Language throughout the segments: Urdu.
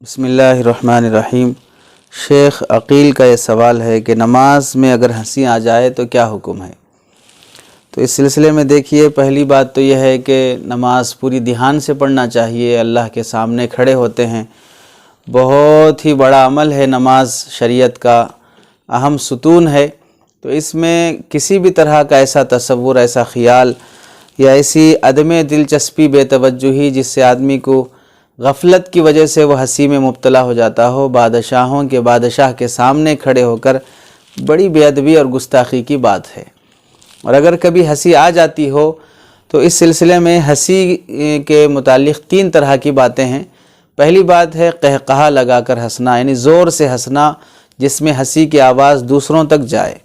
بسم اللہ الرحمن الرحیم۔ شیخ عقیل کا یہ سوال ہے کہ نماز میں اگر ہنسی آ جائے تو کیا حکم ہے؟ تو اس سلسلے میں دیکھیے، پہلی بات تو یہ ہے کہ نماز پوری دھیان سے پڑھنا چاہیے۔ اللہ کے سامنے کھڑے ہوتے ہیں، بہت ہی بڑا عمل ہے نماز، شریعت کا اہم ستون ہے۔ تو اس میں کسی بھی طرح کا ایسا تصور، ایسا خیال یا ایسی عدم دلچسپی، بے توجہی جس سے آدمی کو غفلت کی وجہ سے وہ ہنسی میں مبتلا ہو جاتا ہو، بادشاہوں کے بادشاہ کے سامنے کھڑے ہو کر، بڑی بے ادبی اور گستاخی کی بات ہے۔ اور اگر کبھی ہنسی آ جاتی ہو تو اس سلسلے میں ہنسی کے متعلق 3 طرح کی باتیں ہیں۔ پہلی بات ہے قہقہا لگا کر ہنسنا، یعنی زور سے ہنسنا جس میں ہنسی کی آواز دوسروں تک جائے۔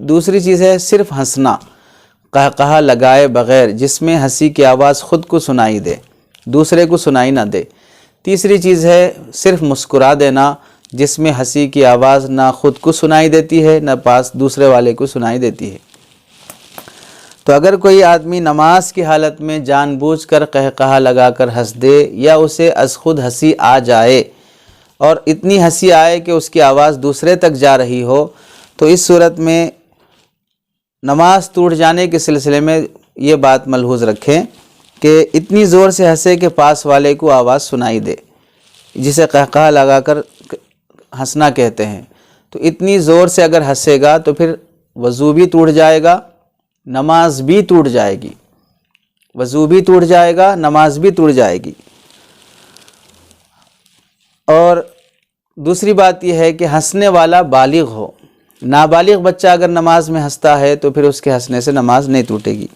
دوسری چیز ہے صرف ہنسنا، قہقہا لگائے بغیر، جس میں ہنسی کی آواز خود کو سنائی دے، دوسرے کو سنائی نہ دے۔ تیسری چیز ہے صرف مسکرا دینا، جس میں ہنسی کی آواز نہ خود کو سنائی دیتی ہے نہ پاس دوسرے والے کو سنائی دیتی ہے۔ تو اگر کوئی آدمی نماز کی حالت میں جان بوجھ کر قہقہا لگا کر ہنس دے، یا اسے از خود ہنسی آ جائے اور اتنی ہنسی آئے کہ اس کی آواز دوسرے تک جا رہی ہو، تو اس صورت میں نماز ٹوٹ جانے کے سلسلے میں یہ بات ملحوظ رکھیں کہ اتنی زور سے ہنسے کہ پاس والے کو آواز سنائی دے، جسے قہقہا لگا کر ہنسنا کہتے ہیں۔ تو اتنی زور سے اگر ہنسے گا تو پھر وضو بھی ٹوٹ جائے گا، نماز بھی ٹوٹ جائے گی، وضو بھی ٹوٹ جائے گا، نماز بھی ٹوٹ جائے گی۔ اور دوسری بات یہ ہے کہ ہنسنے والا بالغ ہو۔ نابالغ بچہ اگر نماز میں ہنستا ہے تو پھر اس کے ہنسنے سے نماز نہیں ٹوٹے گی۔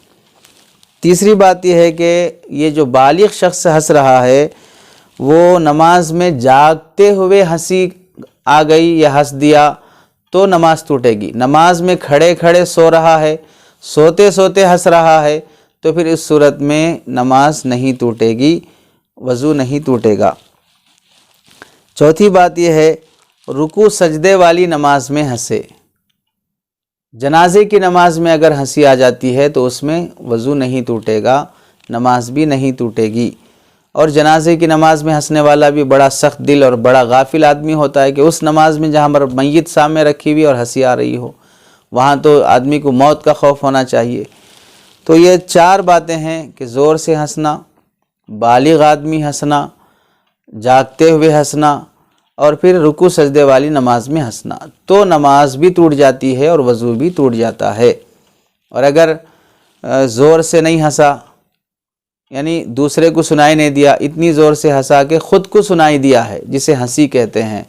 تیسری بات یہ ہے کہ یہ جو بالغ شخص ہنس رہا ہے، وہ نماز میں جاگتے ہوئے ہنسی آ گئی یا ہنس دیا تو نماز ٹوٹے گی۔ نماز میں کھڑے کھڑے سو رہا ہے، سوتے سوتے ہنس رہا ہے، تو پھر اس صورت میں نماز نہیں ٹوٹے گی، وضو نہیں ٹوٹے گا۔ چوتھی بات یہ ہے رکوع سجدے والی نماز میں ہنسے۔ جنازے کی نماز میں اگر ہنسی آ جاتی ہے تو اس میں وضو نہیں ٹوٹے گا، نماز بھی نہیں ٹوٹے گی۔ اور جنازے کی نماز میں ہنسنے والا بھی بڑا سخت دل اور بڑا غافل آدمی ہوتا ہے کہ اس نماز میں جہاں پر میت سامنے رکھی ہوئی اور ہنسی آ رہی ہو، وہاں تو آدمی کو موت کا خوف ہونا چاہیے۔ تو یہ 4 باتیں ہیں کہ زور سے ہنسنا، بالغ آدمی ہنسنا، جاگتے ہوئے ہنسنا، اور پھر رکوع سجدے والی نماز میں ہنسنا، تو نماز بھی ٹوٹ جاتی ہے اور وضو بھی ٹوٹ جاتا ہے۔ اور اگر زور سے نہیں ہنسا، یعنی دوسرے کو سنائی نہیں دیا، اتنی زور سے ہنسا کہ خود کو سنائی دیا ہے، جسے ہنسی کہتے ہیں،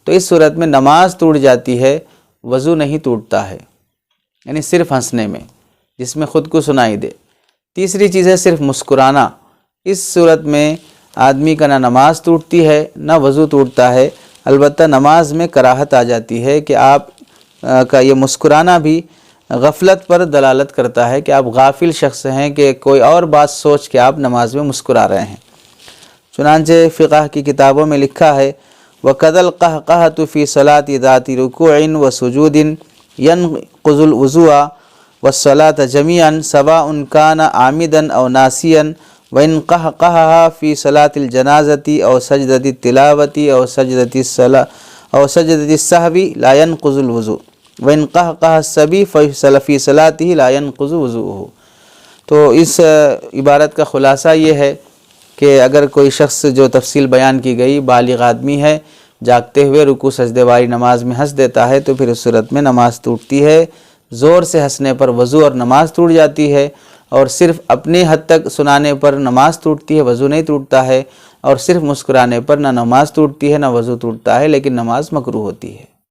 تو اس صورت میں نماز ٹوٹ جاتی ہے، وضو نہیں ٹوٹتا ہے، یعنی صرف ہنسنے میں جس میں خود کو سنائی دے۔ تیسری چیز ہے صرف مسکرانا۔ اس صورت میں آدمی کا نہ نماز ٹوٹتی ہے نہ وضو ٹوٹتا ہے، البتہ نماز میں کراہت آ جاتی ہے کہ آپ کا یہ مسکرانا بھی غفلت پر دلالت کرتا ہے کہ آپ غافل شخص ہیں، کہ کوئی اور بات سوچ کے آپ نماز میں مسکرا رہے ہیں۔ چنانچہ فقہ کی کتابوں میں لکھا ہے وَقَدَ الْقَهْقَهَةُ فِي صَلَاةِ ذَاتِ رُكُوعٍ وَسُجُودٍ يَنْقُضُ الْوُضُوءَ وَالصَّلَاةَ جَمِيعًا سَوَاءٌ كَانَ عَامِدًا أَوْ نَاسِيًا وَإِنْ قَهْقَهَهَا فِي صَلَاةِ الْجَنَازَةِ أَوْ سَجْدَةِ التِّلَاوَةِ أَوْ سَجْدَةِ السَّهْوِ لَا يَنْقُضُ الْوُضُوءَ وَإِنْ قَهْقَهَ الصَّبِيُّ فِي صَلَاتِهِ لَا يَنْقُضُ وُضُوءُهُ۔ تو اس عبارت کا خلاصہ یہ ہے کہ اگر کوئی شخص، جو تفصیل بیان کی گئی، بالغ آدمی ہے، جاگتے ہوئے رکوع سجدے والی نماز میں ہنس دیتا ہے تو پھر اس صورت میں نماز ٹوٹتی ہے۔ زور سے ہنسنے پر وضو اور نماز ٹوٹ جاتی ہے، اور صرف اپنے حد تک سنانے پر نماز ٹوٹتی ہے، وضو نہیں ٹوٹتا ہے، اور صرف مسکرانے پر نہ نماز ٹوٹتی ہے نہ وضو ٹوٹتا ہے، لیکن نماز مکروہ ہوتی ہے۔